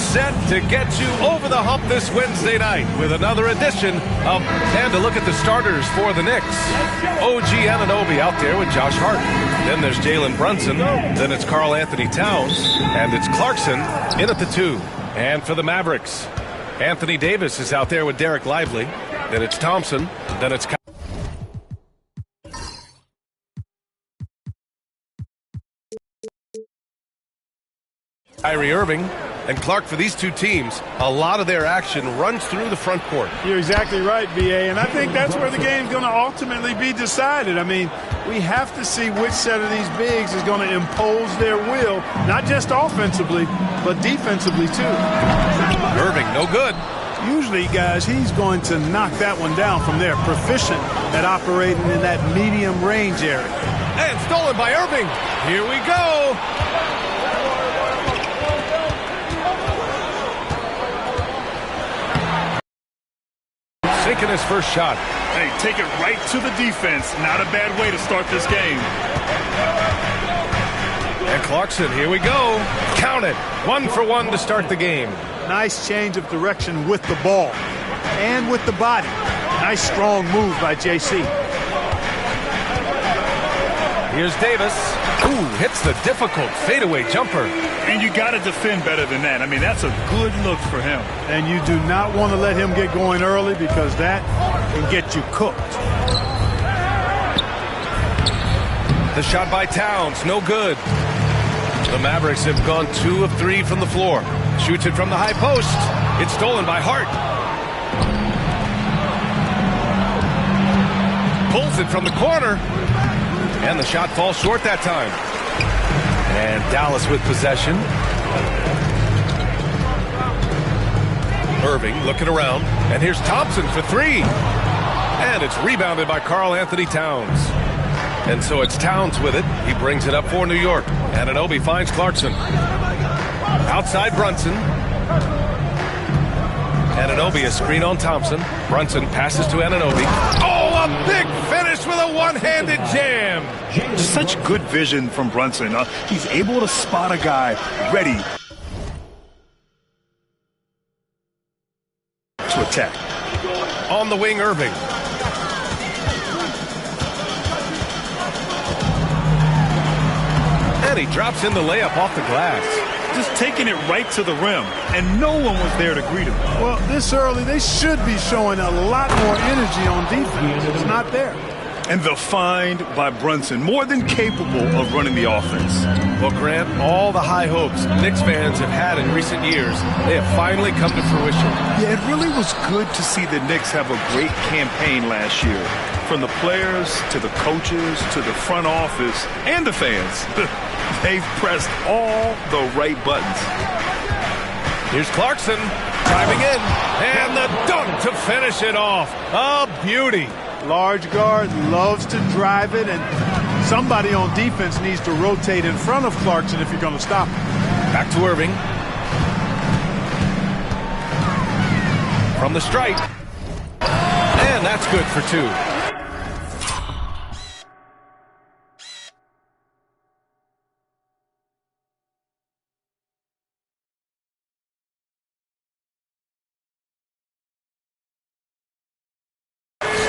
set to get you over the hump this Wednesday night with another edition of And to look at the starters for the Knicks. OG Anunoby out there with Josh Hart. Then there's Jalen Brunson. Then it's Karl Anthony Towns. And it's Clarkson in at the 2. And for the Mavericks, Anthony Davis is out there with Derek Lively. Then it's Thompson. Then it's Kyrie Irving. And Clark, for these two teams, a lot of their action runs through the front court. You're exactly right, B.A., and I think that's where the game's going to ultimately be decided. I mean, we have to see which set of these bigs is going to impose their will, not just offensively, but defensively, too. Irving, no good. Usually, guys, he's going to knock that one down from there. Proficient at operating in that medium range area. And stolen by Irving. Here we go. Sinking his first shot. Hey, take it right to the defense. Not a bad way to start this game. And Clarkson, here we go. Count it. 1 for 1 to start the game. Nice change of direction with the ball and with the body. Nice strong move by JC. Here's Davis. Ooh, hits the difficult fadeaway jumper. And you got to defend better than that. I mean, that's a good look for him. And you do not want to let him get going early because that can get you cooked. The shot by Towns, no good. The Mavericks have gone 2 of 3 from the floor. Shoots it from the high post. It's stolen by Hart. Pulls it from the corner. And the shot falls short that time. And Dallas with possession. Irving looking around. And here's Thompson for 3. And it's rebounded by Karl Anthony Towns. And so it's Towns with it. He brings it up for New York. Anunoby finds Clarkson. Outside Brunson. Anunoby, a screen on Thompson. Brunson passes to Anunoby. Oh, a big finish with a one-handed jam. Such good vision from Brunson. He's able to spot a guy ready to attack. On the wing, Irving. And he drops in the layup off the glass. Just taking it right to the rim, and no one was there to greet him. Well, this early, they should be showing a lot more energy on defense. It's not there. And the find by Brunson, more than capable of running the offense. Well, Grant, all the high hopes Knicks fans have had in recent years, they have finally come to fruition. Yeah, it really was good to see the Knicks have a great campaign last year. From the players to the coaches to the front office and the fans. They've pressed all the right buttons. Here's Clarkson driving in, and the dunk to finish it off. A beauty. Large guard loves to drive it, and somebody on defense needs to rotate in front of Clarkson if you're going to stop him. Back to Irving. From the stripe. And that's good for 2.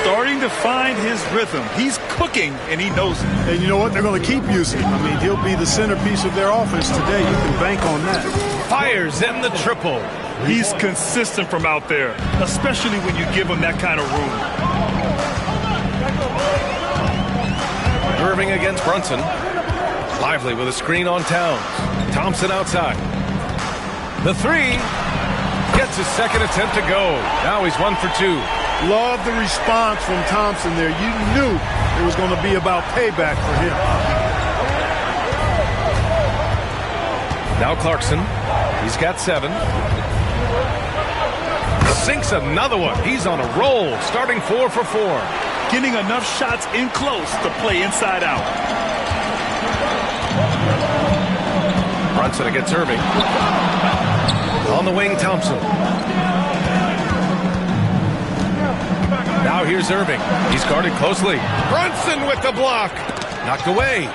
Starting to find his rhythm. He's cooking, and he knows it. And you know what? They're going to keep using him. I mean, he'll be the centerpiece of their offense today. You can bank on that. Fires in the triple. He's consistent from out there, especially when you give him that kind of room. Irving against Brunson. Lively with a screen on Towns. Thompson outside. The 3 gets his second attempt to go. Now he's 1 for 2. Love the response from Thompson there. You knew it was going to be about payback for him. Now Clarkson. He's got 7. Sinks another one. He's on a roll, starting 4 for 4. Getting enough shots in close to play inside out. Brunson against Irving. On the wing, Thompson. Now here's Irving. He's guarded closely. Brunson with the block. Knocked away.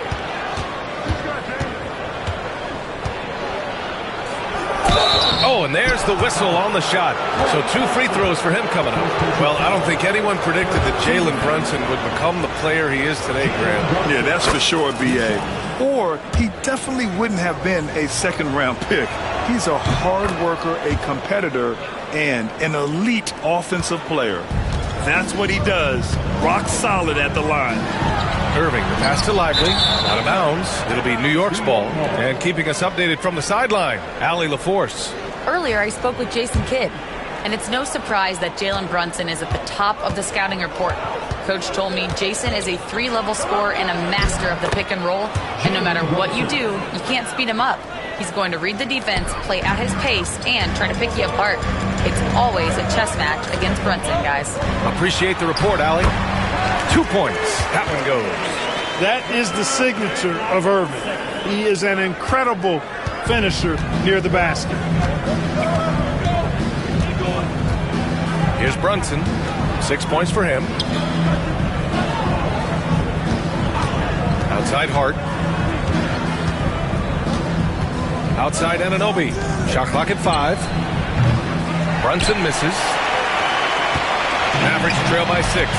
Oh, and there's the whistle on the shot. So 2 free throws for him coming up. Well, I don't think anyone predicted that Jalen Brunson would become the player he is today, Grant. Yeah, that's for sure, B.A. Or he definitely wouldn't have been a second-round pick. He's a hard worker, a competitor, and an elite offensive player. That's what he does. Rock solid at the line. Irving, the pass to Lively, out of bounds. It'll be New York's ball. And keeping us updated from the sideline, Allie LaForce. Earlier, I spoke with Jason Kidd, and it's no surprise that Jalen Brunson is at the top of the scouting report. Coach told me Jason is a 3-level scorer and a master of the pick and roll, and no matter what you do, you can't speed him up. He's going to read the defense, play at his pace, and try to pick you apart. It's always a chess match against Brunson, guys. Appreciate the report, Allie. 2 points. That one goes. That is the signature of Irving. He is an incredible finisher near the basket. Here's Brunson. 6 points for him. Outside Hart. Outside Anunoby. Shot clock at 5. Brunson misses. Mavericks trail by 6.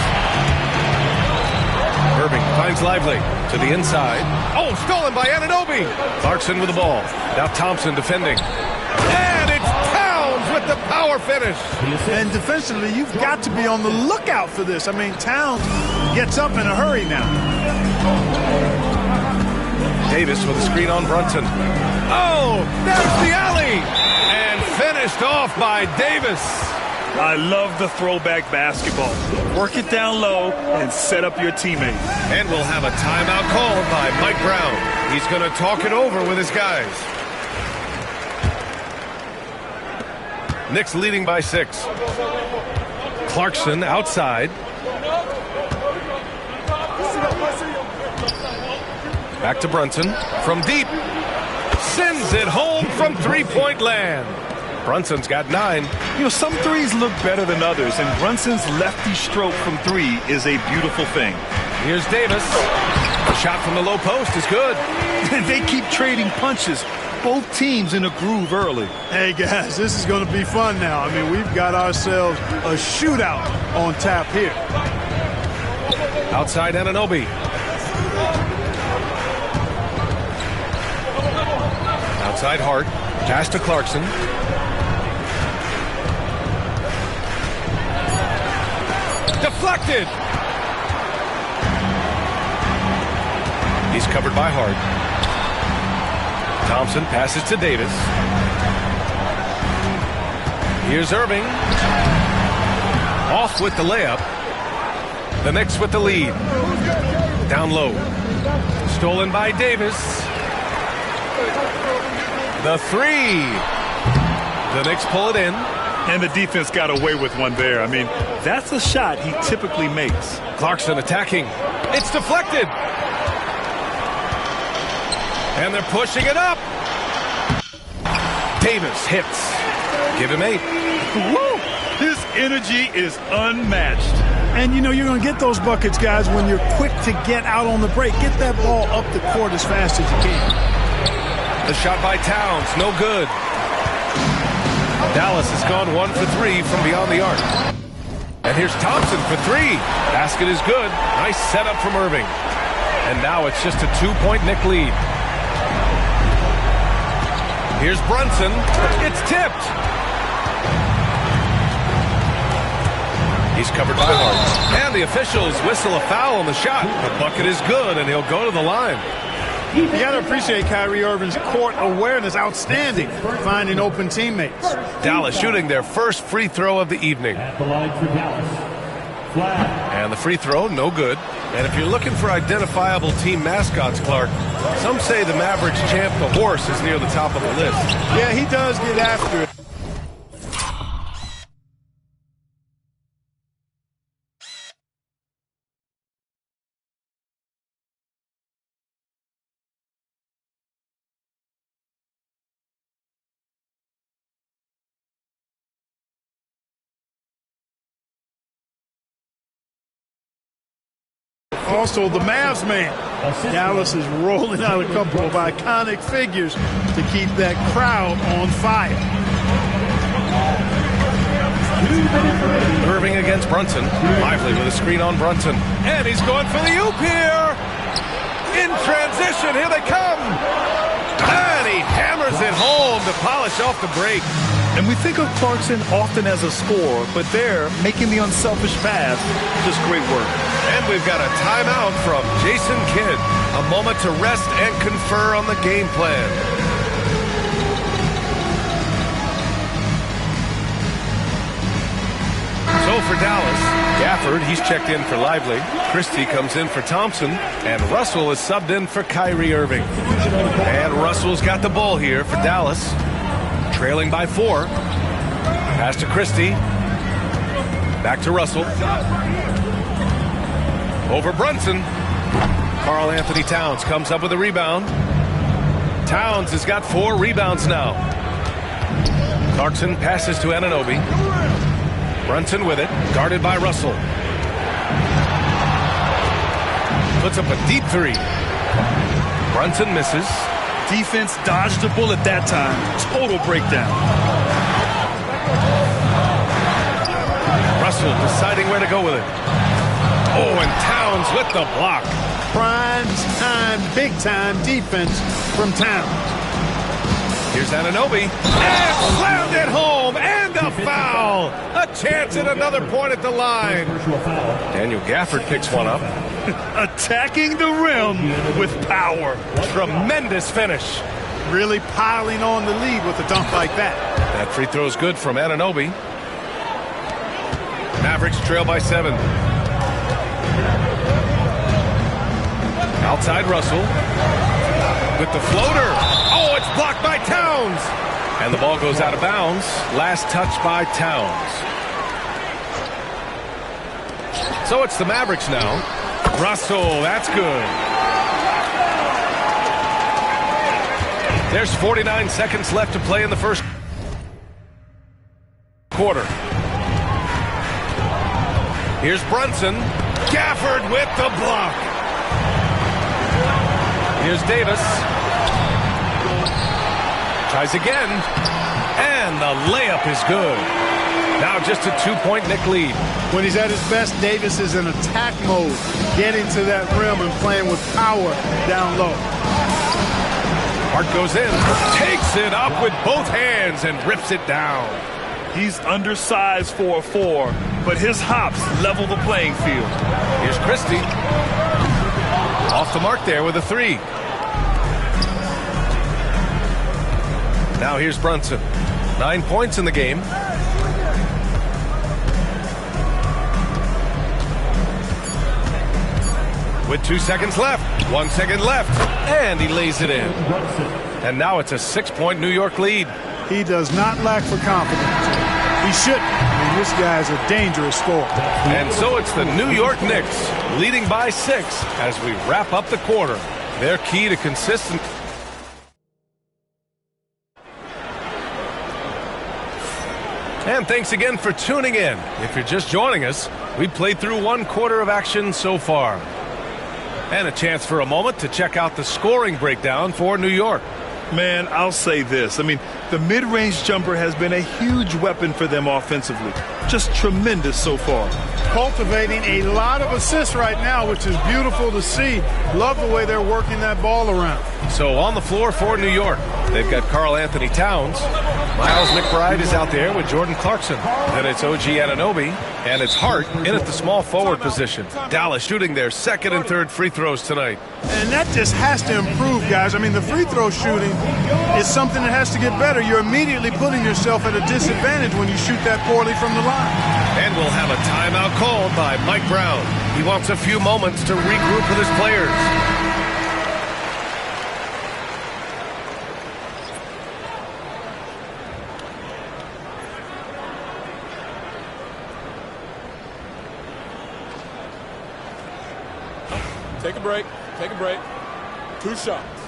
Irving finds Lively to the inside. Oh, stolen by Anunoby. Clarkson with the ball. Now Thompson defending. And it's Towns with the power finish. And defensively, you've got to be on the lookout for this. I mean, Towns gets up in a hurry now. Davis with a screen on Brunson. Oh, there's the alley. And finished off by Davis. I love the throwback basketball. Work it down low and set up your teammate. And we'll have a timeout called by Mike Brown. He's going to talk it over with his guys. Knicks leading by 6. Clarkson outside. Back to Brunson from deep. Sends it home from three-point land. Brunson's got 9. You know, some threes look better than others, and Brunson's lefty stroke from 3 is a beautiful thing. Here's Davis. The shot from the low post is good. They keep trading punches. Both teams in a groove early. Hey, guys, this is going to be fun now. I mean, we've got ourselves a shootout on tap here. Outside Anunoby. Outside Hart. Pass to Clarkson. Deflected. He's covered by Hart. Thompson passes to Davis. Here's Irving. Off with the layup. The Knicks with the lead. Down low. Stolen by Davis. The 3. The Knicks pull it in. And the defense got away with one there. I mean, that's a shot he typically makes. Clarkson attacking. It's deflected. And they're pushing it up. Davis hits. Give him 8. Woo! His energy is unmatched. And, you know, you're going to get those buckets, guys, when you're quick to get out on the break. Get that ball up the court as fast as you can. The shot by Towns, no good. Dallas has gone 1 for 3 from beyond the arc. And here's Thompson for 3. Basket is good. Nice setup from Irving. And now it's just a 2-point Knick lead. Here's Brunson. It's tipped. He's covered by Hart. And the officials whistle a foul on the shot. The bucket is good, and he'll go to the line. You got to appreciate Kyrie Irving's court awareness. Outstanding. Finding open teammates. Dallas shooting their first free throw of the evening. At the line for Dallas. And the free throw, no good. And if you're looking for identifiable team mascots, Clark, some say the Mavericks champ, the horse, is near the top of the list. Yeah, he does get after it. Also, the Mavs man, Dallas is rolling out a couple of iconic figures to keep that crowd on fire. Irving against Brunson. Lively with a screen on Brunson. And he's going for the oop here. In transition, here they come. And he hammers it home to polish off the break. And we think of Clarkson often as a scorer, but there, making the unselfish pass, just great work. And we've got a timeout from Jason Kidd. A moment to rest and confer on the game plan. So for Dallas, Gafford, he's checked in for Lively. Christie comes in for Thompson. And Russell is subbed in for Kyrie Irving. And Russell's got the ball here for Dallas. Trailing by 4. Pass to Christie. Back to Russell. Over Brunson. Karl Anthony Towns comes up with a rebound. Towns has got 4 rebounds now. Clarkson passes to Anunoby. Brunson with it, guarded by Russell. Puts up a deep 3. Brunson misses. Defense dodged a bullet that time. Total breakdown. Russell deciding where to go with it. Oh, and Towns with the block. Prime time, big time defense from Towns. Here's Anunoby. And slammed it home. And a foul. A chance at another point at the line. Daniel Gafford picks one up. Attacking the rim with power. Tremendous finish. Really piling on the lead with a dunk like that. That free throw is good from Anunoby. Mavericks trail by 7. Outside Russell. With the floater. Oh, it's blocked by Towns. And the ball goes out of bounds. Last touch by Towns. So it's the Mavericks now. Russell, that's good. There's 49 seconds left to play in the first quarter. Here's Brunson. Gafford with the block. Here's Davis. Tries again. And the layup is good. Now just a 2-point Knick lead. When he's at his best, Davis is in attack mode, getting to that rim and playing with power down low. Hart goes in, takes it up with both hands and rips it down. He's undersized for a 4, but his hops level the playing field. Here's Christie. Off the mark there with a 3. Now here's Brunson. 9 points in the game. With 2 seconds left. 1 second left. And he lays it in. And now it's a 6-point New York lead. He does not lack for confidence. He shouldn't. I mean, this guy's a dangerous scorer. And so it's the New York Knicks leading by 6 as we wrap up the quarter. Their key to consistent. And thanks again for tuning in. If you're just joining us, we played through 1 quarter of action so far. And a chance for a moment to check out the scoring breakdown for New York. Man, I'll say this. I mean, the mid-range jumper has been a huge weapon for them offensively. Just tremendous so far. Cultivating a lot of assists right now, which is beautiful to see. Love the way they're working that ball around. So on the floor for New York, they've got Karl Anthony Towns. Miles McBride is out there with Jordan Clarkson. Then it's OG Anunoby, and it's Hart in at the small forward position. Dallas shooting their second and third free throws tonight. And that just has to improve, guys. I mean, the free throw shooting is something that has to get better. You're immediately putting yourself at a disadvantage when you shoot that poorly from the line. And we'll have a timeout called by Mike Brown. He wants a few moments to regroup with his players. Take a break. Take a break. 2 shots.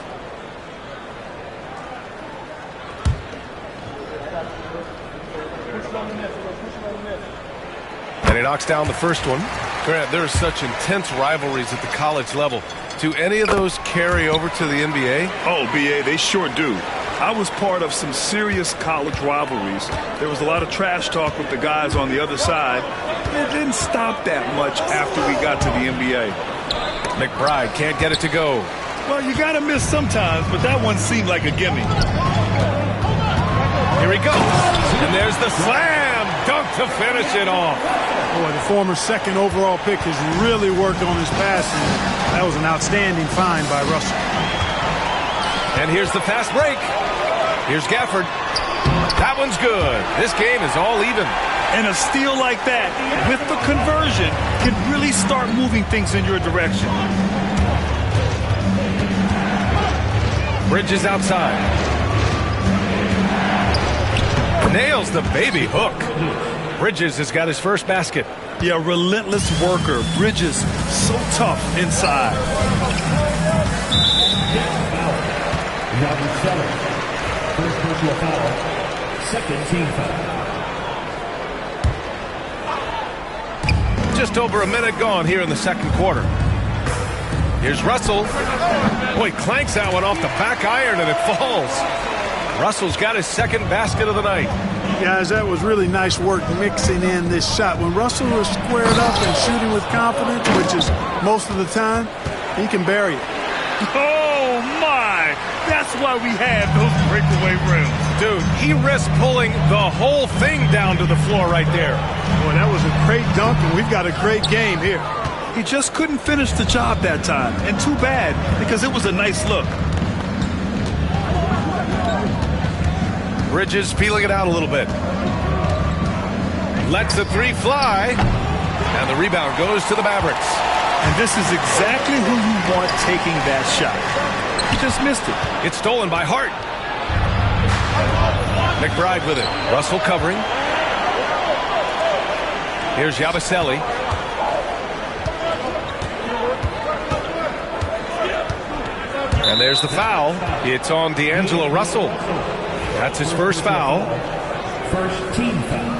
And he knocks down the first one. Grant, there are such intense rivalries at the college level. Do any of those carry over to the NBA? Oh, B.A., they sure do. I was part of some serious college rivalries. There was a lot of trash talk with the guys on the other side. It didn't stop that much after we got to the NBA. McBride can't get it to go. Well, you got to miss sometimes, but that one seemed like a gimme. Here he goes. And there's the slam dunk to finish it off. Boy, the former second overall pick has really worked on his passing. That was an outstanding find by Russell. And here's the fast break. Here's Gafford. That one's good. This game is all even. And a steal like that, with the conversion, can really start moving things in your direction. Bridges outside. Nails the baby hook. Bridges has got his first basket. Yeah, relentless worker. Bridges, so tough inside. Number 7. First personal foul. Second team foul. Just over a minute gone here in the second quarter. Here's Russell. Boy, clanks that one off the back iron and it falls. Russell's got his second basket of the night. Guys, that was really nice work mixing in this shot. When Russell was squared up and shooting with confidence, which is most of the time, he can bury it. Oh, my! That's why we have those breakaway rims. Dude, he risked pulling the whole thing down to the floor right there. Boy, that was a great dunk, and we've got a great game here. He just couldn't finish the job that time, and too bad, because it was a nice look. Bridges feeling it out a little bit. Lets the three fly, and the rebound goes to the Mavericks. And this is exactly who you want taking that shot. He just missed it. It's stolen by Hart. McBride with it. Russell covering. Here's Yabusele. And there's the foul. It's on D'Angelo Russell. That's his first foul. First team foul.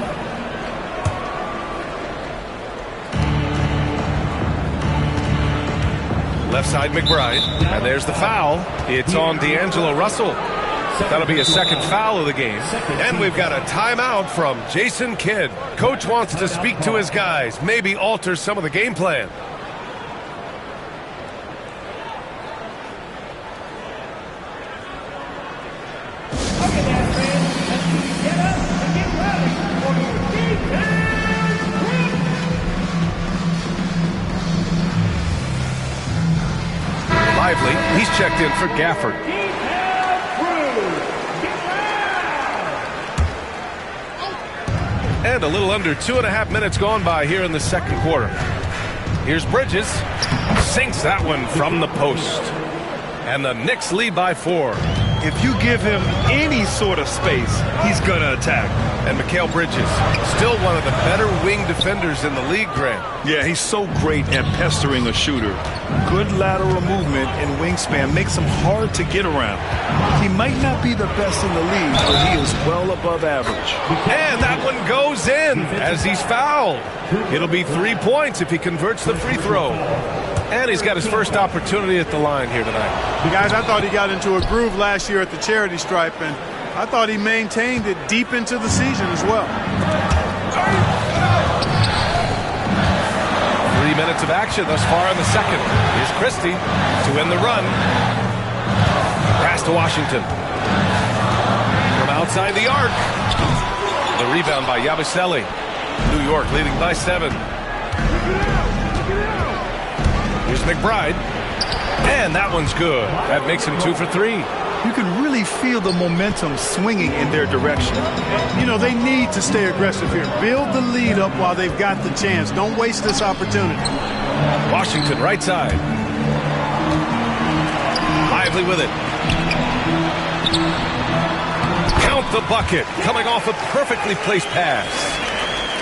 Left side McBride. And there's the foul. It's on D'Angelo Russell. That'll be a second foul of the game. And we've got a timeout from Jason Kidd. Coach wants to speak to his guys, maybe alter some of the game plan. Lively, he's checked in for Gafford. And a little under 2.5 minutes gone by here in the second quarter. Here's Bridges. Sinks that one from the post. And the Knicks lead by 4. If you give him any sort of space, he's going to attack. And Mikal Bridges, still one of the better wing defenders in the league, Grant. Yeah, he's so great at pestering a shooter. Good lateral movement and wingspan makes him hard to get around. He might not be the best in the league, but he is well above average. And that one goes in as he's fouled. It'll be 3 points if he converts the free throw. And he's got his first opportunity at the line here tonight. Guys, I thought he got into a groove last year at the charity stripe, and I thought he maintained it deep into the season as well. 3 minutes of action thus far in the second. Here's Christie to win the run. Pass to Washington. From outside the arc. The rebound by Yabusele. New York leading by 7. Here's McBride. And that one's good. That makes him 2 for 3. You can really feel the momentum swinging in their direction. You know, they need to stay aggressive here. Build the lead up while they've got the chance. Don't waste this opportunity. Washington right side. Lively with it. Count the bucket. Coming off a perfectly placed pass.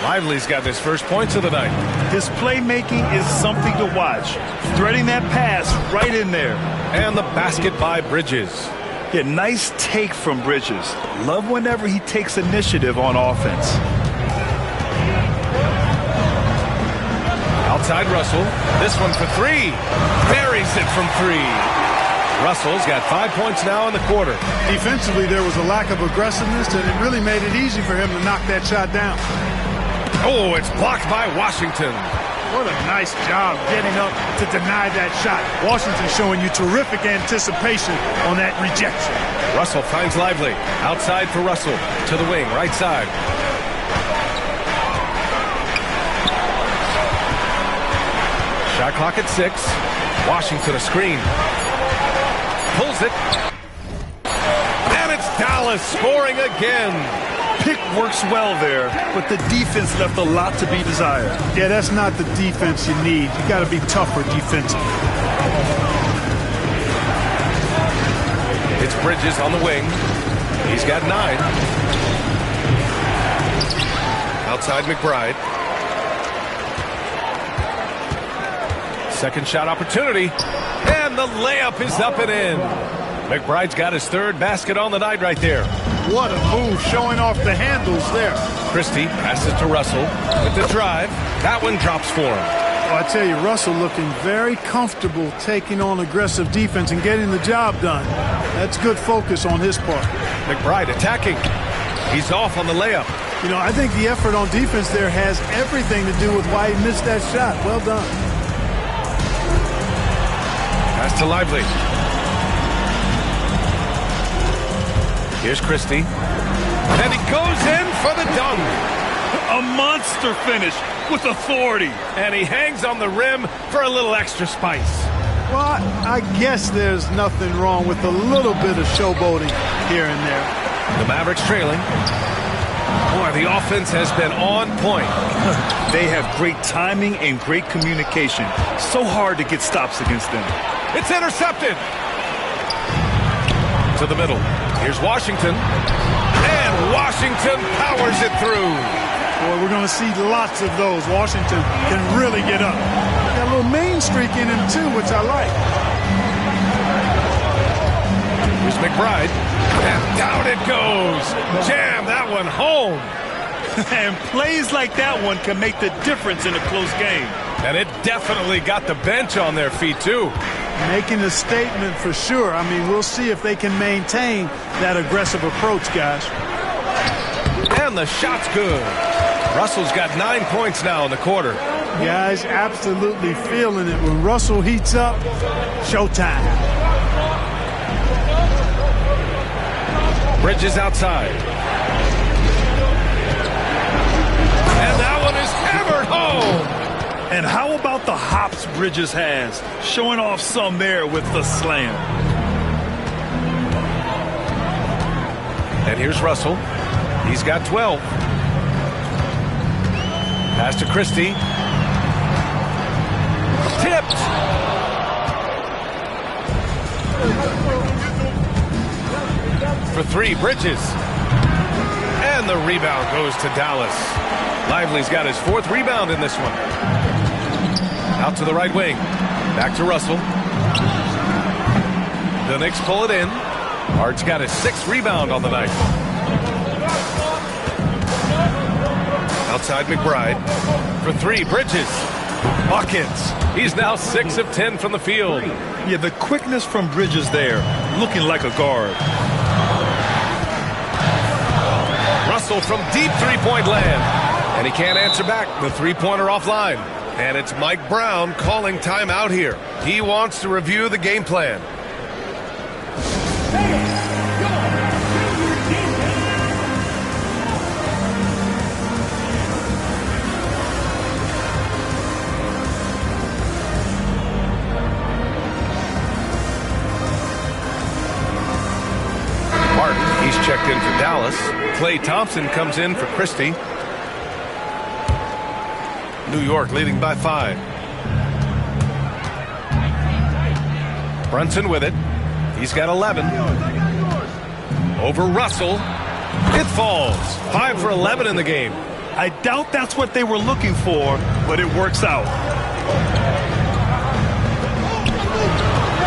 Lively's got his first points of the night. His playmaking is something to watch. Threading that pass right in there. And the basket by Bridges. Yeah, nice take from Bridges. Love whenever he takes initiative on offense. Outside Russell. This one for three. Buries it from three. Russell's got 5 points now in the quarter. Defensively, there was a lack of aggressiveness, and it really made it easy for him to knock that shot down. Oh, it's blocked by Washington. What a nice job getting up to deny that shot. Washington showing you terrific anticipation on that rejection. Russell finds Lively. Outside for Russell. To the wing, right side. Shot clock at 6. Washington a screen. Pulls it. And it's Dallas scoring again. Pick works well there, but the defense left a lot to be desired. Yeah, that's not the defense you need. You got to be tougher defensively. It's Bridges on the wing. He's got 9. Outside McBride. Second shot opportunity. And the layup is up and in. McBride's got his 3rd basket on the night right there. What a move, showing off the handles there. Christie passes to Russell with the drive. That one drops for him. Well, I tell you, Russell looking very comfortable taking on aggressive defense and getting the job done. That's good focus on his part. McBride attacking. He's off on the layup. You know, I think the effort on defense there has everything to do with why he missed that shot. Well done. Pass to Lively. Here's Christie. And he goes in for the dunk. A monster finish with authority. And he hangs on the rim for a little extra spice. Well, I guess there's nothing wrong with a little bit of showboating here and there. The Mavericks trailing. Boy, the offense has been on point. They have great timing and great communication. So hard to get stops against them. It's intercepted. To the middle. Here's Washington. And Washington powers it through. Boy, we're going to see lots of those. Washington can really get up. Got a little main streak in him, too, which I like. Here's McBride. And down it goes. Jam that one home. And plays like that one can make the difference in a close game. And it definitely got the bench on their feet, too. Making a statement for sure. I mean, we'll see if they can maintain that aggressive approach, guys. And the shot's good. Russell's got 9 points now in the quarter. Guys, absolutely feeling it. When Russell heats up, showtime. Bridges outside. And that one is hammered home. And how about the hops Bridges has? Showing off some there with the slam. And here's Russell. He's got 12. Pass to Christie. Tipped. For 3, Bridges. And the rebound goes to Dallas. Lively's got his 4th rebound in this one. Out to the right wing. Back to Russell. The Knicks pull it in. Hart's got his 6th rebound on the night. Outside McBride. For 3, Bridges. Buckets. He's now 6 of 10 from the field. Yeah, the quickness from Bridges there. Looking like a guard. Russell from deep three-point land. And he can't answer back. The three-pointer offline. And it's Mike Brown calling timeout here. He wants to review the game plan. Martin, he's checked in for Dallas. Klay Thompson comes in for Christie. New York leading by 5. Brunson with it. He's got 11. Over Russell. It falls. 5 for 11 in the game. I doubt that's what they were looking for, but it works out.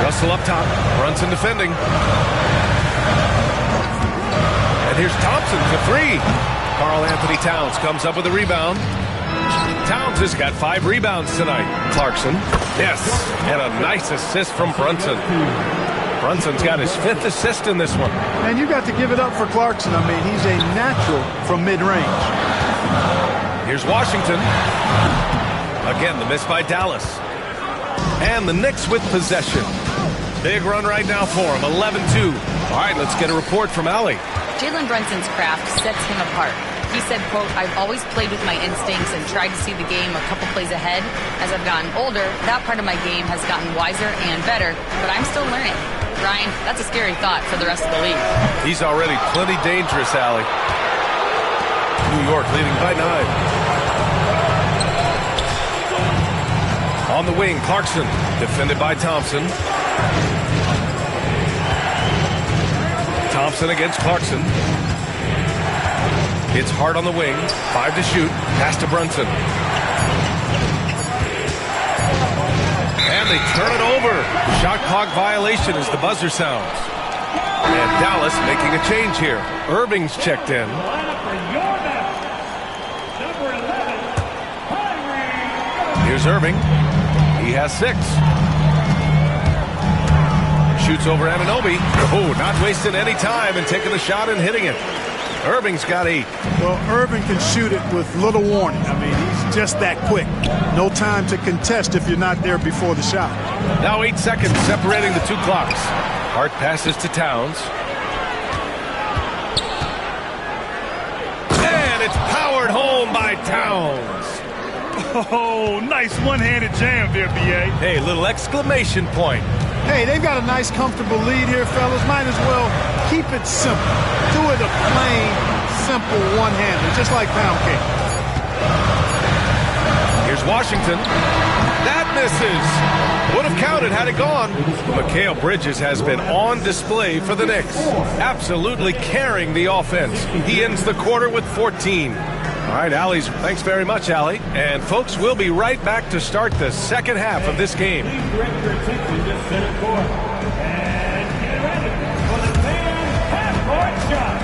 Russell up top. Brunson defending. And here's Thompson for 3. Karl Anthony Towns comes up with a rebound. Towns has got 5 rebounds tonight. Clarkson. Yes. And a nice assist from Brunson. Brunson's got his 5th assist in this one. And you got to give it up for Clarkson. I mean, he's a natural from mid-range. Here's Washington. Again, the miss by Dallas. And the Knicks with possession. Big run right now for him, 11-2. All right, let's get a report from Allie. Jalen Brunson's craft sets him apart. He said, quote, "I've always played with my instincts and tried to see the game a couple plays ahead. As I've gotten older, that part of my game has gotten wiser and better, but I'm still learning." Ryan, that's a scary thought for the rest of the league. He's already plenty dangerous, Allie. New York leading by 9. On the wing, Clarkson, defended by Thompson. Thompson against Clarkson. It's hard on the wing. 5 to shoot. Pass to Brunson. And they turn it over. Shot clock violation as the buzzer sounds. And Dallas making a change here. Irving's checked in. Here's Irving. He has 6. Shoots over Anunoby. Oh, not wasting any time and taking the shot and hitting it. Irving's got 8. Well, Irving can shoot it with little warning. I mean, he's just that quick. No time to contest if you're not there before the shot. Now 8 seconds separating the 2 clocks. Hart passes to Towns. And it's powered home by Towns. Oh, nice one-handed jam there, B.A. Hey, little exclamation point. Hey, they've got a nice, comfortable lead here, fellas. Might as well keep it simple. Do it a plain, simple one-hander, just like pound cake. Here's Washington. That misses. Would have counted had it gone. Mikal Bridges has been on display for the Knicks. Absolutely carrying the offense. He ends the quarter with 14. All right, Allie's. Thanks very much, Allie. And, folks, we'll be right back to start the second half of this game. Please direct your attention to center court. And get ready for the fan half-court shot.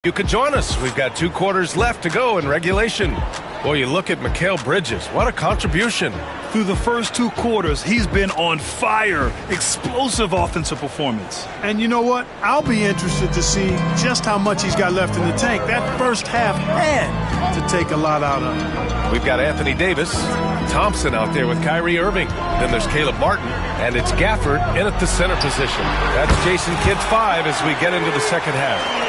You could join us. We've got 2 quarters left to go in regulation. Boy, you look at Mikal Bridges. What a contribution. Through the first 2 quarters, he's been on fire. Explosive offensive performance. And you know what? I'll be interested to see just how much he's got left in the tank. That first half had to take a lot out of him. We've got Anthony Davis, Thompson out there with Kyrie Irving. Then there's Caleb Martin, and it's Gafford in at the center position. That's Jason Kidd's 5 as we get into the second half.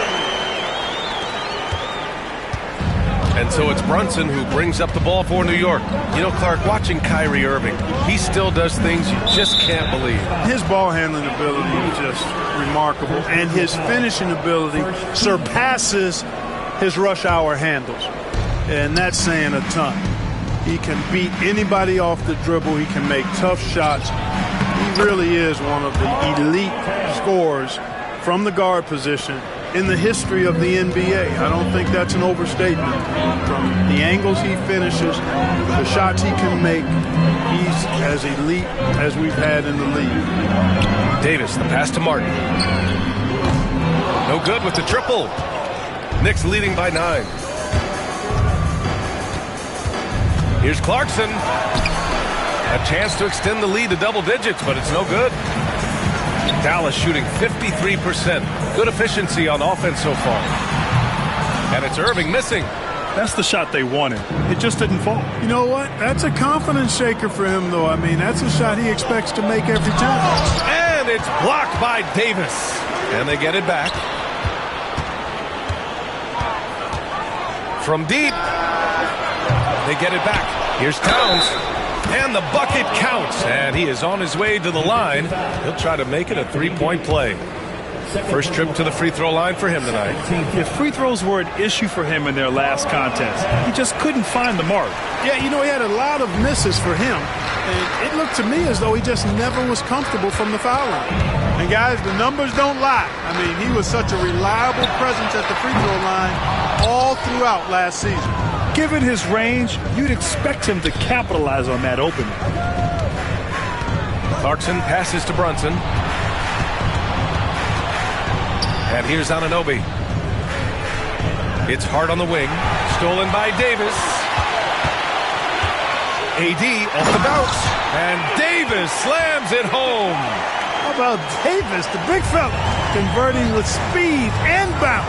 And so it's Brunson who brings up the ball for New York. You know, Clark, watching Kyrie Irving, he still does things you just can't believe. His ball handling ability is just remarkable, and his finishing ability surpasses his rush hour handles. And that's saying a ton. He can beat anybody off the dribble. He can make tough shots. He really is one of the elite scorers from the guard position in the history of the NBA. I don't think that's an overstatement. From the angles he finishes, the shots he can make, he's as elite as we've had in the league. Davis, the pass to Martin. No good with the triple. Knicks leading by 9. Here's Clarkson. A chance to extend the lead to double digits, but it's no good. Dallas shooting 53%. Good efficiency on offense so far. And it's Irving missing. That's the shot they wanted. It just didn't fall. You know what? That's a confidence shaker for him, though. I mean, that's a shot he expects to make every time. And it's blocked by Davis. And they get it back. From deep. They get it back. Here's Towns. And the bucket counts. And he is on his way to the line. He'll try to make it a 3-point play. First trip to the free throw line for him tonight. If free throws were an issue for him in their last contest, he just couldn't find the mark. Yeah, you know, he had a lot of misses for him. And it looked to me as though he just never was comfortable from the foul line. And guys, the numbers don't lie. I mean, he was such a reliable presence at the free throw line all throughout last season. Given his range, you'd expect him to capitalize on that opening. Clarkson passes to Brunson. And here's Anunoby. It's Hart on the wing. Stolen by Davis. AD off the bounce. And Davis slams it home. How about Davis, the big fella, converting with speed and bounce?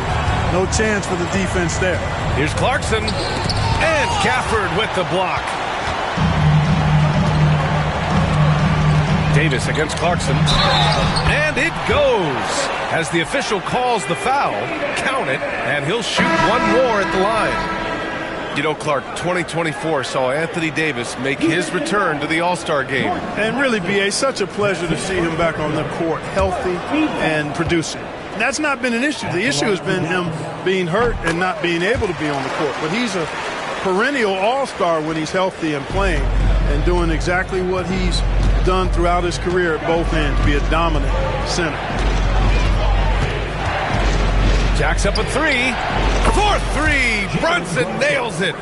No chance for the defense there. Here's Clarkson. And Gafford with the block. Davis against Clarkson. And it goes. As the official calls the foul, count it, and he'll shoot one more at the line. You know, Clark, 2024 saw Anthony Davis make his return to the All-Star game. And really, B.A., such a pleasure to see him back on the court, healthy and producing. That's not been an issue. The issue has been him being hurt and not being able to be on the court. But he's a perennial All-Star when he's healthy and playing and doing exactly what he's done throughout his career at both ends, be a dominant center. Jacks up a three. For three. Brunson nails it.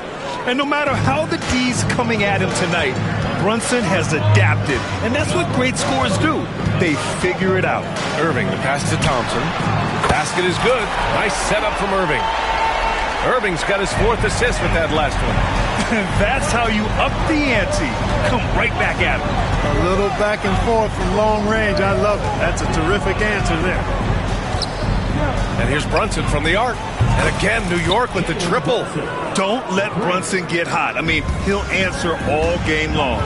And no matter how the D's coming at him tonight, Brunson has adapted. And that's what great scorers do. They figure it out. Irving, the pass to Thompson. Basket is good. Nice setup from Irving. Irving's got his fourth assist with that last one. That's how you up the ante. Come right back at him. A little back and forth from long range. I love it. That's a terrific answer there. And here's Brunson from the arc. And again, New York with the triple. Don't let Brunson get hot. I mean, he'll answer all game long.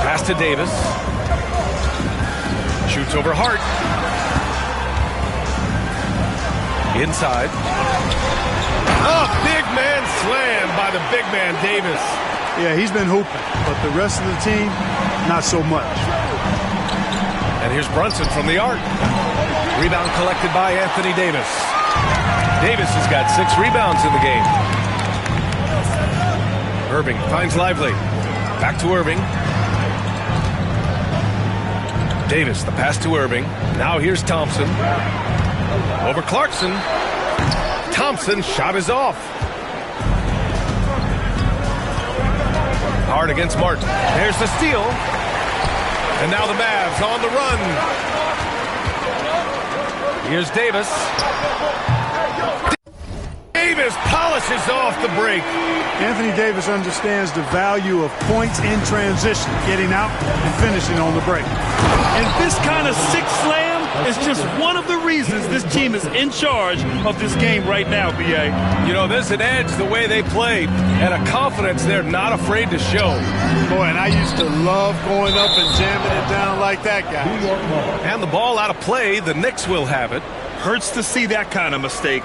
Pass to Davis. Shoots over Hart. Inside. Oh, big man slam by the big man Davis. Yeah, he's been hooping, but the rest of the team, not so much. And here's Brunson from the arc. Rebound collected by Anthony Davis. Davis has got 6 rebounds in the game. Irving finds Lively. Back to Irving. Davis, the pass to Irving. Now here's Thompson. Over Clarkson. Thompson shot is off. Hard against Martin. There's the steal. And now the Mavs on the run. Here's Davis. Davis polishes off the break. Anthony Davis understands the value of points in transition, getting out and finishing on the break. And this kind of sick slam is just one of the reasons this team is in charge of this game right now, B.A. You know, there's an edge the way they play and a confidence they're not afraid to show. Boy, and I used to love going up and jamming it down like that guy. And the ball out of play, the Knicks will have it. Hurts to see that kind of mistake.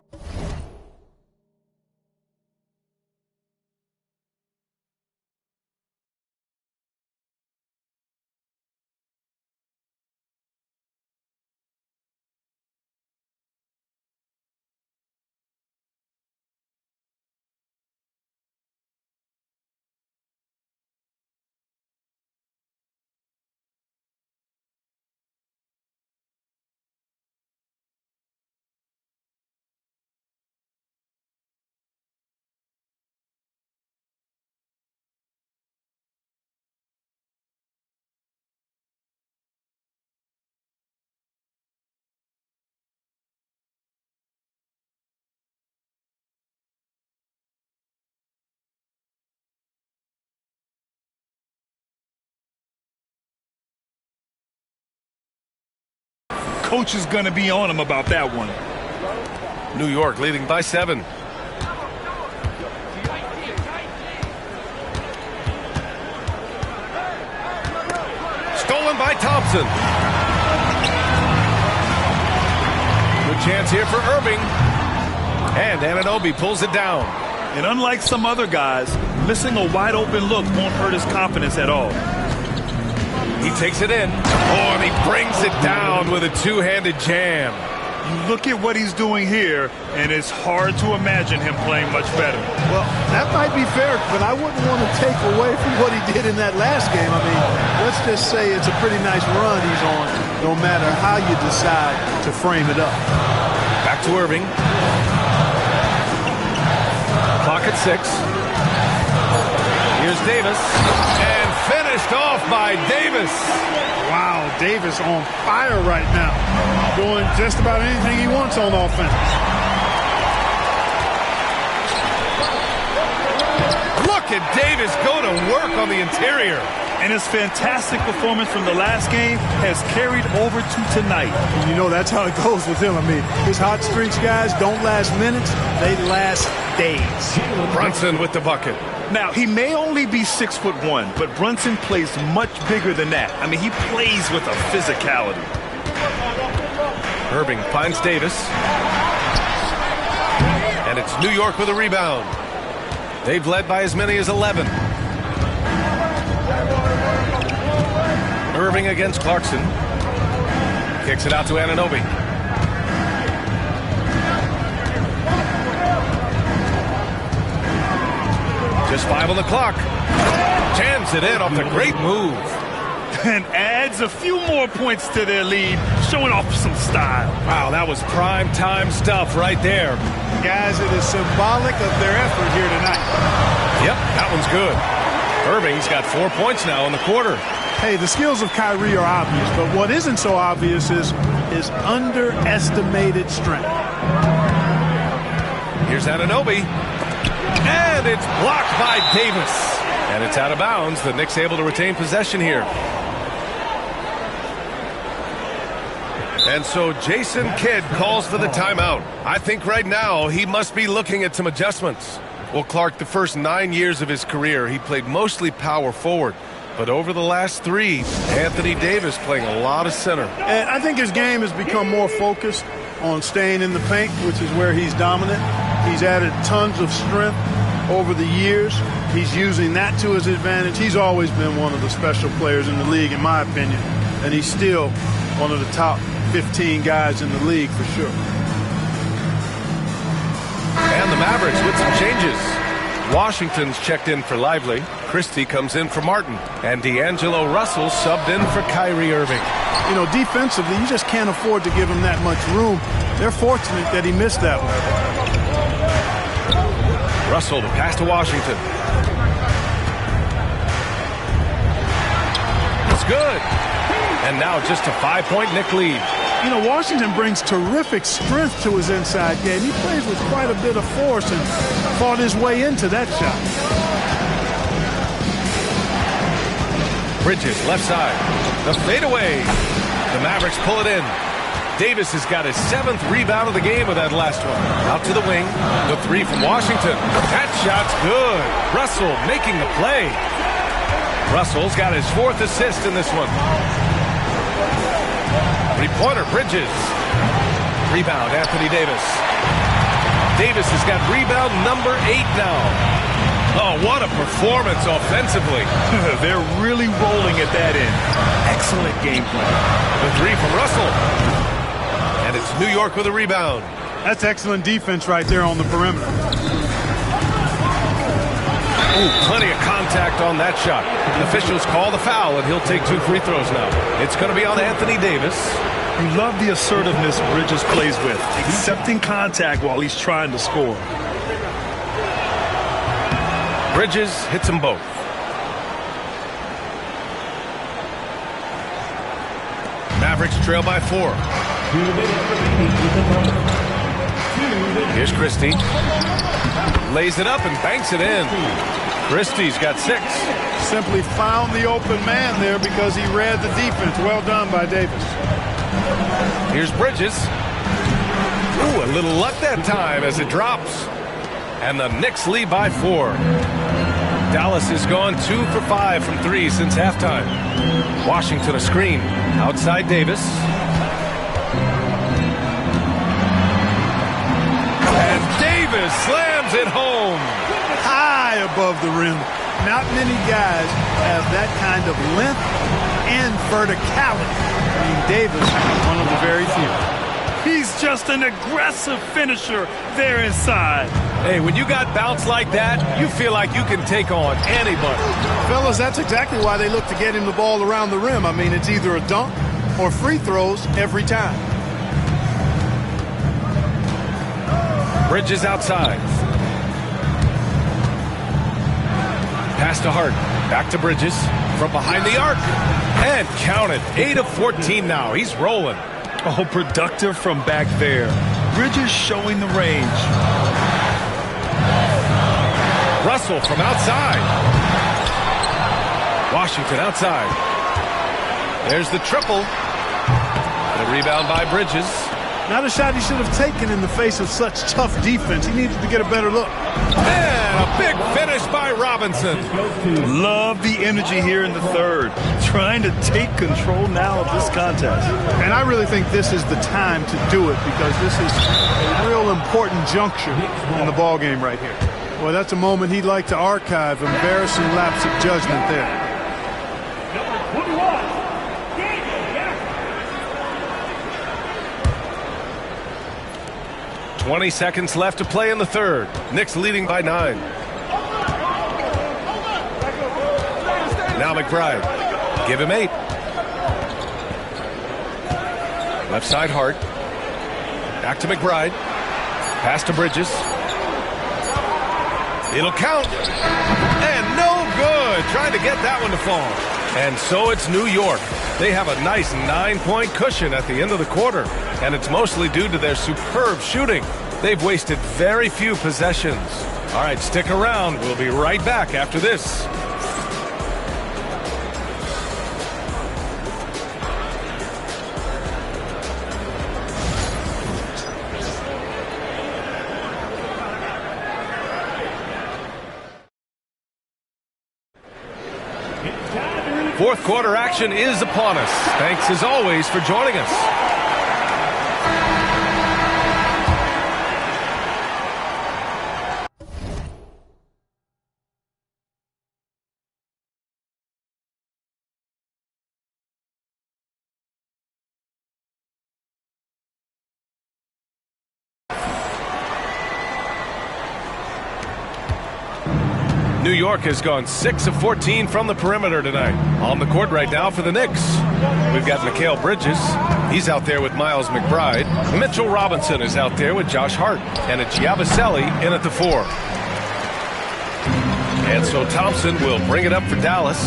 Coach is going to be on him about that one. New York leading by 7. Stolen by Thompson. Good chance here for Irving. And Anunoby pulls it down. And unlike some other guys, missing a wide open look won't hurt his confidence at all. He takes it in. Oh, and he brings it down with a two-handed jam. You look at what he's doing here, and it's hard to imagine him playing much better. Well, that might be fair, but I wouldn't want to take away from what he did in that last game. I mean, let's just say it's a pretty nice run he's on, no matter how you decide to frame it up. Back to Irving. Clock at 6. Here's Davis. And finished off by Davis. Wow, Davis on fire right now. Doing just about anything he wants on offense. Look at Davis go to work on the interior. And his fantastic performance from the last game has carried over to tonight. And you know, that's how it goes with him. I mean, his hot streaks, guys, don't last minutes. They last days. Brunson with the bucket. Now, he may only be 6'1", but Brunson plays much bigger than that. I mean, he plays with a physicality. Irving finds Davis. And it's New York with a rebound. They've led by as many as 11. Irving against Clarkson. Kicks it out to Anunoby. Just 5 on the clock. Jams it in off the great move. And adds a few more points to their lead, showing off some style. Wow, that was prime time stuff right there. Guys, it is symbolic of their effort here tonight. Yep, that one's good. Irving's got 4 points now in the quarter. Hey, the skills of Kyrie are obvious, but what isn't so obvious is his underestimated strength. Here's Anunoby. And it's blocked by Davis. And it's out of bounds. The Knicks able to retain possession here. And so Jason Kidd calls for the timeout. I think right now he must be looking at some adjustments. Well, Clark, the first 9 years of his career, he played mostly power forward. But over the last 3, Anthony Davis playing a lot of center. And I think his game has become more focused on staying in the paint, which is where he's dominant. He's added tons of strength over the years. He's using that to his advantage. He's always been one of the special players in the league, in my opinion. And he's still one of the top 15 guys in the league for sure. And the Mavericks with some changes. Washington's checked in for Lively. Christie comes in for Martin. And D'Angelo Russell subbed in for Kyrie Irving. You know, defensively, you just can't afford to give him that much room. They're fortunate that he missed that one. Russell, the pass to Washington. It's good. And now just a 5-point Knick lead. You know, Washington brings terrific strength to his inside game. He plays with quite a bit of force and fought his way into that shot. Bridges, left side. The fadeaway. The Mavericks pull it in. Davis has got his 7th rebound of the game with that last one. Out to the wing. The 3 from Washington. That shot's good. Russell making the play. Russell's got his 4th assist in this one. 3-pointer, Bridges. Rebound, Anthony Davis. Davis has got rebound number 8 now. Oh, what a performance offensively. They're really rolling at that end. Excellent game plan. The 3 from Russell. And it's New York with a rebound. That's excellent defense right there on the perimeter. Ooh, plenty of contact on that shot. The officials call the foul, and he'll take 2 free throws now. It's going to be on Anthony Davis. You love the assertiveness Bridges plays with, accepting contact while he's trying to score. Bridges hits them both. Mavericks trail by 4. Here's Christie. Lays it up and banks it in. Christie's got 6. Simply found the open man there because he read the defense. Well done by Davis. Here's Bridges. Ooh, a little luck that time as it drops. And the Knicks lead by 4. Dallas has gone 2 for 5 from 3 since halftime. Washington a screen. Outside Davis. And Davis slams it home. High above the rim. Not many guys have that kind of length and verticality. I mean, Davis is one of the very few. He's just an aggressive finisher there inside. Hey, when you got bounce like that, you feel like you can take on anybody. Fellas, that's exactly why they look to get him the ball around the rim. I mean, it's either a dunk or free throws every time. Bridges outside. Pass to Hart. Back to Bridges. From behind the arc. And count it. 8 of 14 now. He's rolling. Oh, productive from back there. Bridges showing the range. Russell from outside. Washington outside. There's the triple. The rebound by Bridges. Not a shot he should have taken in the face of such tough defense. He needed to get a better look. And a big finish by Robinson. Love the energy here in the third. Trying to take control now of this contest. And I really think this is the time to do it because this is a real important juncture in the ball game right here. Well, that's a moment he'd like to archive. Embarrassing lapse of judgment there. 20 seconds left to play in the third. Knicks leading by 9. Now McBride. Give him 8. Left side Hart. Back to McBride. Pass to Bridges. It'll count. And no good. Trying to get that one to fall. And so it's New York. They have a nice 9-point cushion at the end of the quarter. And it's mostly due to their superb shooting. They've wasted very few possessions. All right, stick around. We'll be right back after this. Fourth quarter action is upon us. Thanks as always for joining us. New York has gone 6 of 14 from the perimeter tonight. On the court right now for the Knicks, we've got Mikal Bridges. He's out there with Miles McBride. Mitchell Robinson is out there with Josh Hart. And it's Yabusele in at the 4. And so Thompson will bring it up for Dallas.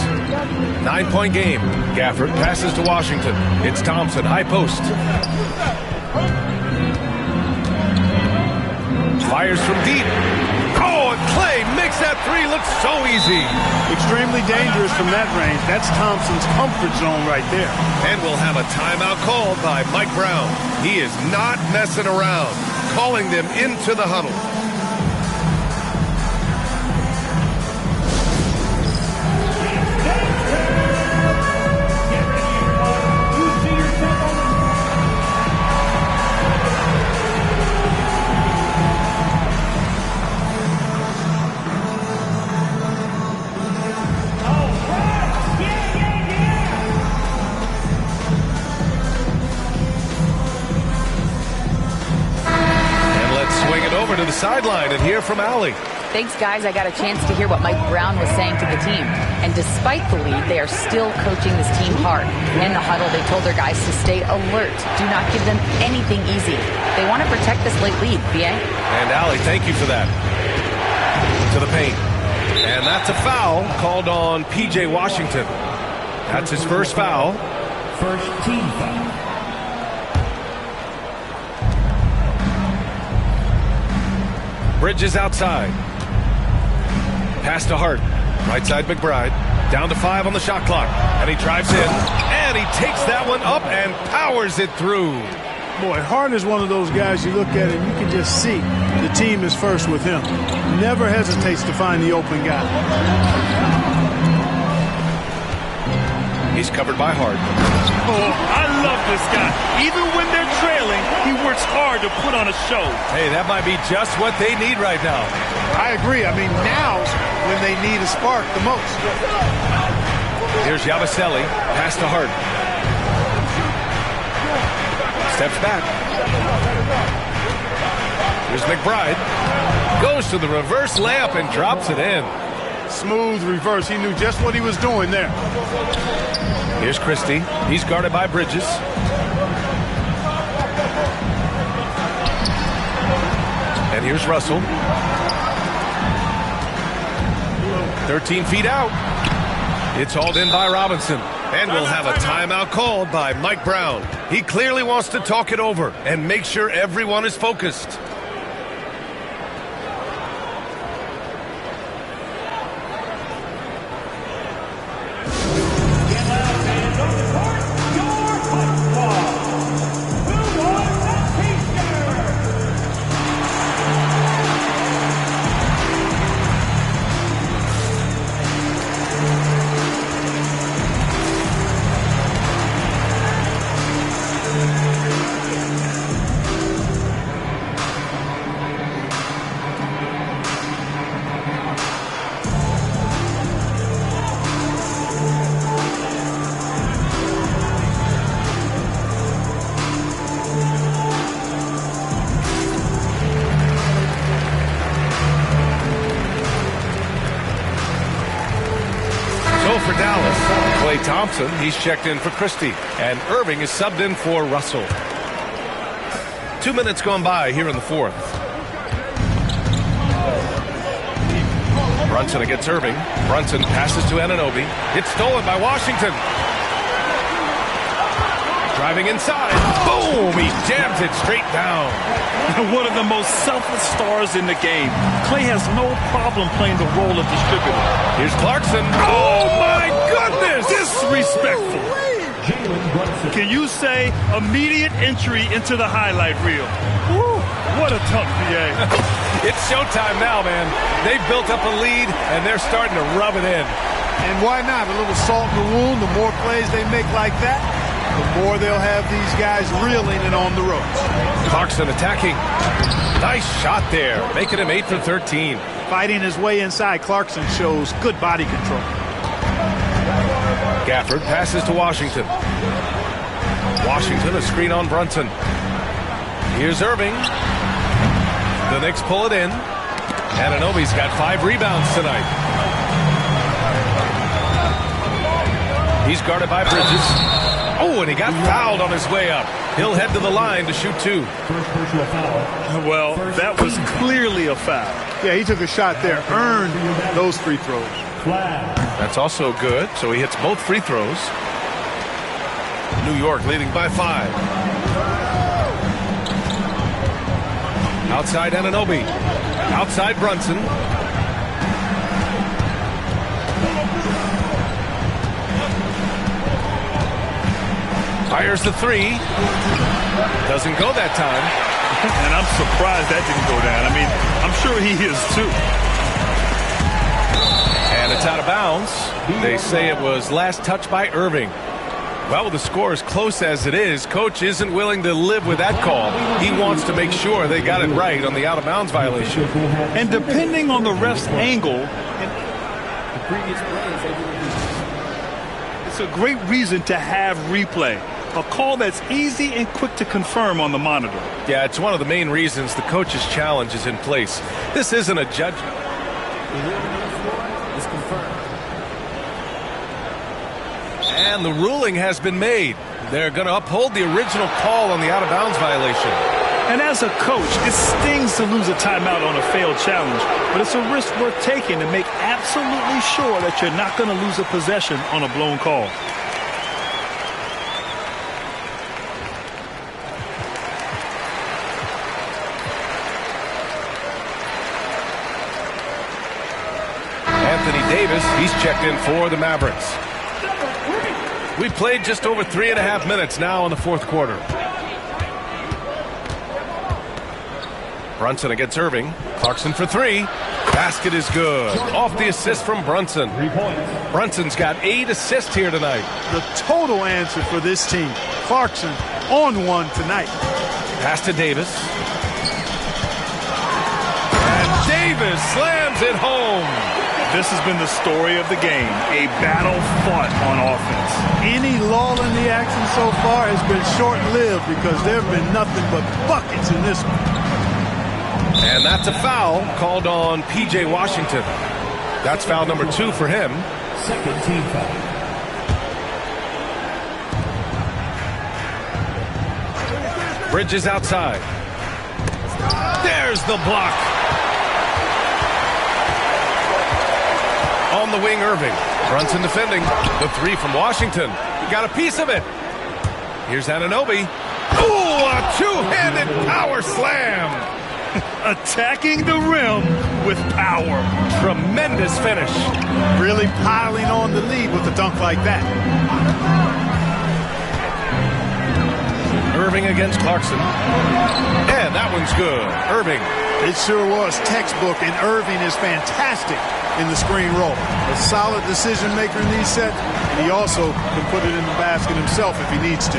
9-point game. Gafford passes to Washington. It's Thompson, high post. Fires from deep. Oh, and Clay makes that 3 look so easy. Extremely dangerous from that range. That's Thompson's comfort zone right there. And we'll have a timeout called by Mike Brown. He is not messing around, calling them into the huddle. To the sideline and hear from Allie. Thanks, guys. I got a chance to hear what Mike Brown was saying to the team. And despite the lead, they are still coaching this team hard. In the huddle, they told their guys to stay alert. Do not give them anything easy. They want to protect this late lead, BA. And Allie, thank you for that. To the paint. And that's a foul called on P.J. Washington. That's his first foul. First team foul. Bridges outside. Pass to Hart. Right side McBride. Down to 5 on the shot clock. And he drives in. And he takes that one up and powers it through. Boy, Hart is one of those guys you look at and you can just see the team is first with him. Never hesitates to find the open guy. He's covered by Hart. Oh, I love this guy. Even when they're trailing, he works hard to put on a show. Hey, that might be just what they need right now. I agree. I mean, now's when they need a spark the most. Here's Yabusele. Pass to Hart. Steps back. Here's McBride. Goes to the reverse layup and drops it in. Smooth reverse. He knew just what he was doing there. Here's Christie. He's guarded by Bridges. And here's Russell. 13 feet out. It's hauled in by Robinson. And we'll have a timeout called by Mike Brown. He clearly wants to talk it over and make sure everyone is focused. For Dallas, Klay Thompson, he's checked in for Christie, and Irving is subbed in for Russell. 2 minutes gone by here in the fourth. Brunson against Irving. Brunson passes to Anunoby. It's stolen by Washington. Driving inside. Boom! He jams it straight down. One of the most selfless stars in the game. Klay has no problem playing the role of distributor. Here's Clarkson. Oh, my goodness! Disrespectful. Can you say immediate entry into the highlight reel? Woo, what a tough VA. It's showtime now, man. They've built up a lead, and they're starting to rub it in. And why not? A little salt in the wound. The more plays they make like that, the more they'll have these guys reeling and on the ropes. Clarkson attacking. Nice shot there, making him 8 for 13. Fighting his way inside, Clarkson shows good body control. Gafford passes to Washington. Washington, a screen on Brunson. Here's Irving. The Knicks pull it in. Anunoby's got 5 rebounds tonight. He's guarded by Bridges. Oh, and he got fouled on his way up. He'll head to the line to shoot 2. Well, that was clearly a foul. Yeah, he took a shot there, earned those free throws. That's also good, so he hits both free throws. New York leading by 5. Outside Anunoby. Outside Brunson. Fires the 3. Doesn't go that time. And I'm surprised that didn't go down. I mean, I'm sure he is too. And it's out of bounds. They say it was last touched by Irving. Well, with the score as close as it is, Coach isn't willing to live with that call. He wants to make sure they got it right on the out-of-bounds violation. And depending on the ref's angle, it's a great reason to have replay. A call that's easy and quick to confirm on the monitor. Yeah, it's one of the main reasons the coach's challenge is in place. This isn't a judgment. And the ruling has been made. They're going to uphold the original call on the out-of-bounds violation. And as a coach, it stings to lose a timeout on a failed challenge, but it's a risk worth taking to make absolutely sure that you're not going to lose a possession on a blown call. Anthony Davis, he's checked in for the Mavericks. We played just over 3.5 minutes now in the fourth quarter. Brunson against Irving. Clarkson for 3. Basket is good. Off the assist from Brunson. Brunson's got 8 assists here tonight. The total answer for this team. Clarkson on one tonight. Pass to Davis. And Davis slams it home. This has been the story of the game, a battle fought on offense. Any lull in the action so far has been short-lived because there have been nothing but buckets in this one. And that's a foul called on P.J. Washington. That's foul number 2 for him. Second team foul. Bridges outside. There's the block. On the wing, Irving. Brunson defending. The 3 from Washington. He got a piece of it. Here's Anunoby. Ooh, a two-handed power slam. Attacking the rim with power. Tremendous finish. Really piling on the lead with a dunk like that. Irving against Clarkson. And that one's good. Irving. It sure was textbook, and Irving is fantastic in the screen roll. A solid decision maker in these sets, and he also can put it in the basket himself if he needs to.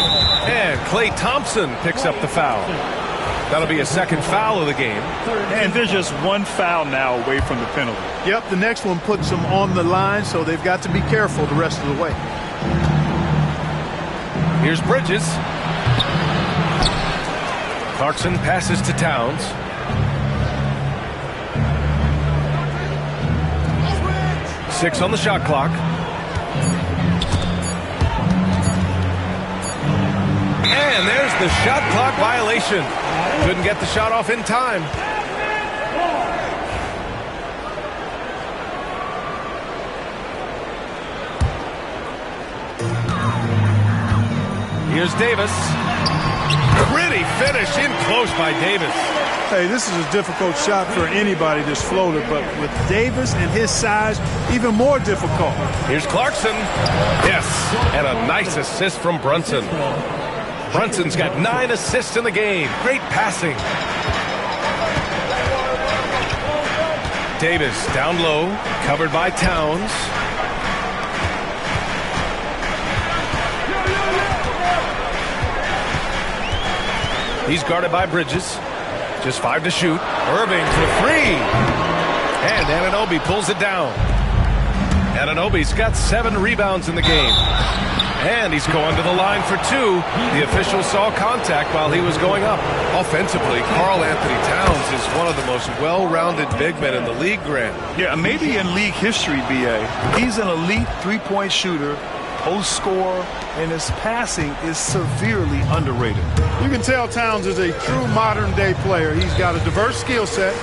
And Klay Thompson picks up the foul. That'll be a second foul of the game. And they're just one foul now away from the penalty. Yep, the next one puts them on the line, so they've got to be careful the rest of the way. Here's Bridges. Clarkson passes to Towns. Six on the shot clock. And there's the shot clock violation. Couldn't get the shot off in time. Here's Davis. Pretty finish in close by Davis. Hey, this is a difficult shot for anybody that's floated, but with Davis and his size, even more difficult. Here's Clarkson. Yes, and a nice assist from Brunson. Brunson's got 9 assists in the game. Great passing. Davis down low, covered by Towns. He's guarded by Bridges. Just 5 to shoot. Irving for 3. And Anunoby pulls it down. Anunoby's got 7 rebounds in the game. And he's going to the line for 2. The official saw contact while he was going up. Offensively, Karl-Anthony Towns is one of the most well-rounded big men in the league, Grant. Yeah, maybe in league history, B.A. He's an elite three-point shooter, post scorer, and his passing is severely underrated. You can tell Towns is a true modern-day player. He's got a diverse skill set,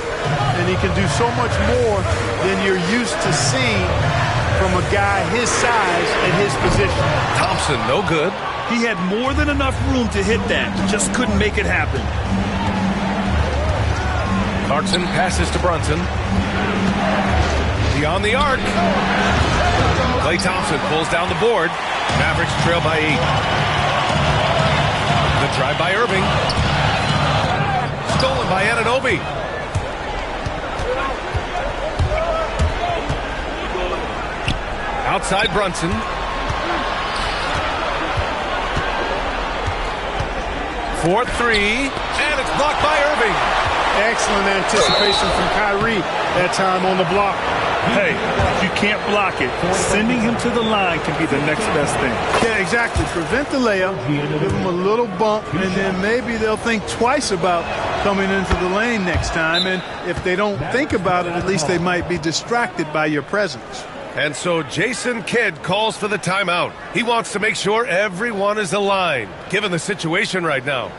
and he can do so much more than you're used to seeing from a guy his size and his position. Thompson, no good. He had more than enough room to hit that, just couldn't make it happen. Clarkson passes to Brunson. Beyond the arc. Klay Thompson pulls down the board. Mavericks trail by 8. The drive by Irving. Stolen by Anunoby. Outside Brunson. For 3. And it's blocked by Irving. Excellent anticipation from Kyrie that time on the block. Hey, if you can't block it, sending him to the line can be the next best thing. Yeah, exactly. Prevent the layup, give him a little bump, and then maybe they'll think twice about coming into the lane next time. And if they don't think about it, at least they might be distracted by your presence. And so Jason Kidd calls for the timeout. He wants to make sure everyone is aligned, given the situation right now.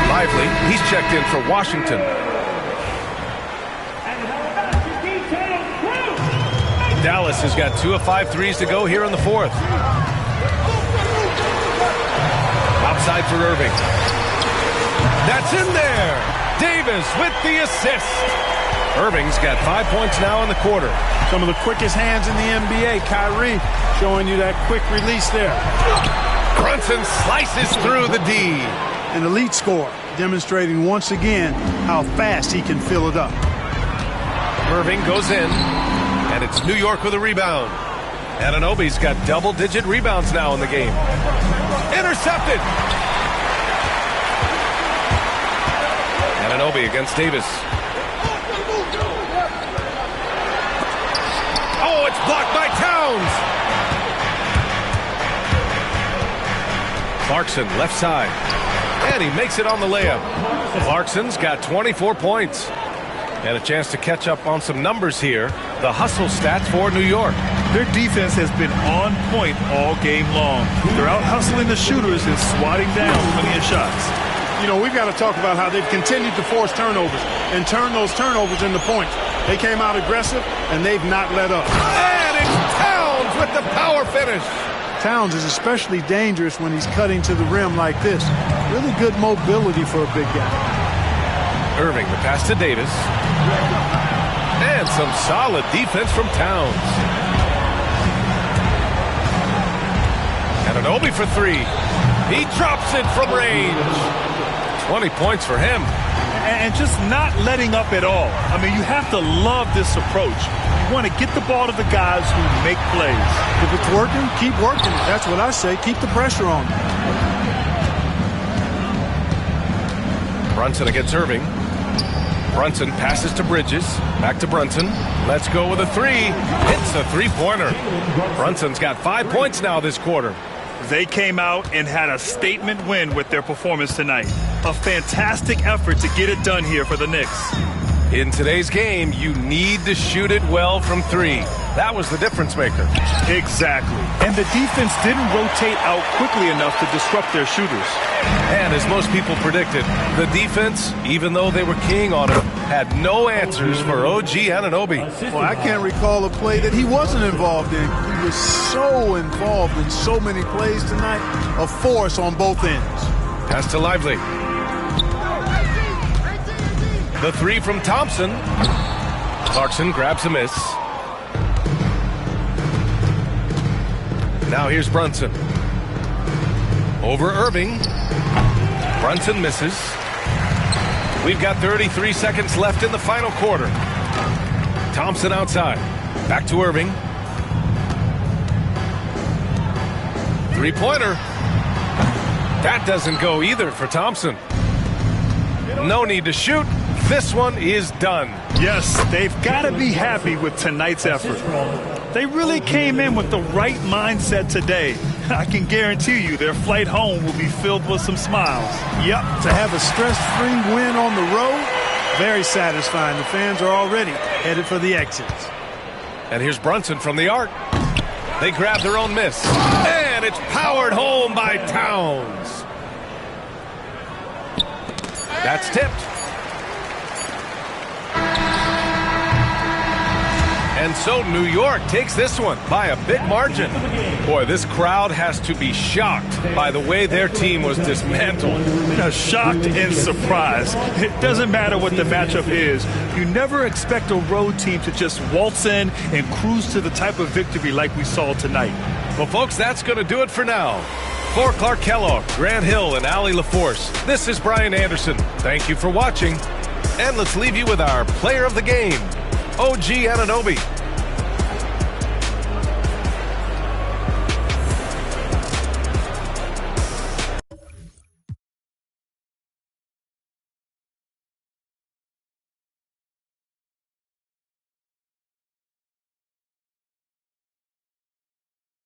Lively, he's checked in for Washington. Dallas has got 2 of 5 threes to go here in the 4th. Outside for Irving. That's in there. Davis with the assist. Irving's got 5 points now in the quarter. Some of the quickest hands in the NBA. Kyrie showing you that quick release there. Brunson slices through the D. An elite scorer, demonstrating once again how fast he can fill it up. Irving goes in, and it's New York with a rebound. Anunoby's got double-digit rebounds now in the game. Intercepted. Anunoby against Davis. Oh, it's blocked by Towns. Clarkson, left side. And he makes it on the layup. Clarkson's got 24 points. And a chance to catch up on some numbers here. The hustle stats for New York. Their defense has been on point all game long. They're out hustling the shooters and swatting down plenty of shots. You know, we've got to talk about how they've continued to force turnovers and turn those turnovers into points. They came out aggressive, and they've not let up. And it's Towns with the power finish. Towns is especially dangerous when he's cutting to the rim like this. Really good mobility for a big guy. Irving, the pass to Davis. And some solid defense from Towns. And Anunoby for three. He drops it from range. 20 points for him. And just not letting up at all. I mean, you have to love this approach. You want to get the ball to the guys who make plays. If it's working, keep working it. That's what I say. Keep the pressure on. Brunson against Irving. Brunson passes to Bridges. Back to Brunson. Let's go with a three. Hits a three-pointer. Brunson's got 5 points now this quarter. They came out and had a statement win with their performance tonight. A fantastic effort to get it done here for the Knicks. In today's game, you need to shoot it well from three. That was the difference maker. Exactly. And the defense didn't rotate out quickly enough to disrupt their shooters. And as most people predicted, the defense, even though they were keying on it, had no answers for OG Anunoby. Well, I can't recall a play that he wasn't involved in. He was so involved in so many plays tonight. A force on both ends. Pass to Lively. The three from Thompson. Clarkson grabs a miss. Now here's Brunson. Over Irving. Brunson misses. We've got 33 seconds left in the final quarter. Thompson outside. Back to Irving. Three-pointer. That doesn't go either for Thompson. No need to shoot. This one is done. Yes, they've got to be happy with tonight's effort. They really came in with the right mindset today. I can guarantee you their flight home will be filled with some smiles. Yep, to have a stress-free win on the road, very satisfying. The fans are already headed for the exits. And here's Brunson from the arc. They grab their own miss. And it's powered home by Towns. That's tipped. And so New York takes this one by a big margin. Boy, this crowd has to be shocked by the way their team was dismantled. Shocked and surprised. It doesn't matter what the matchup is. You never expect a road team to just waltz in and cruise to the type of victory like we saw tonight. Well, folks, that's going to do it for now. For Clark Kellogg, Grant Hill, and Allie LaForce, this is Brian Anderson. Thank you for watching. And let's leave you with our player of the game, OG Anunoby.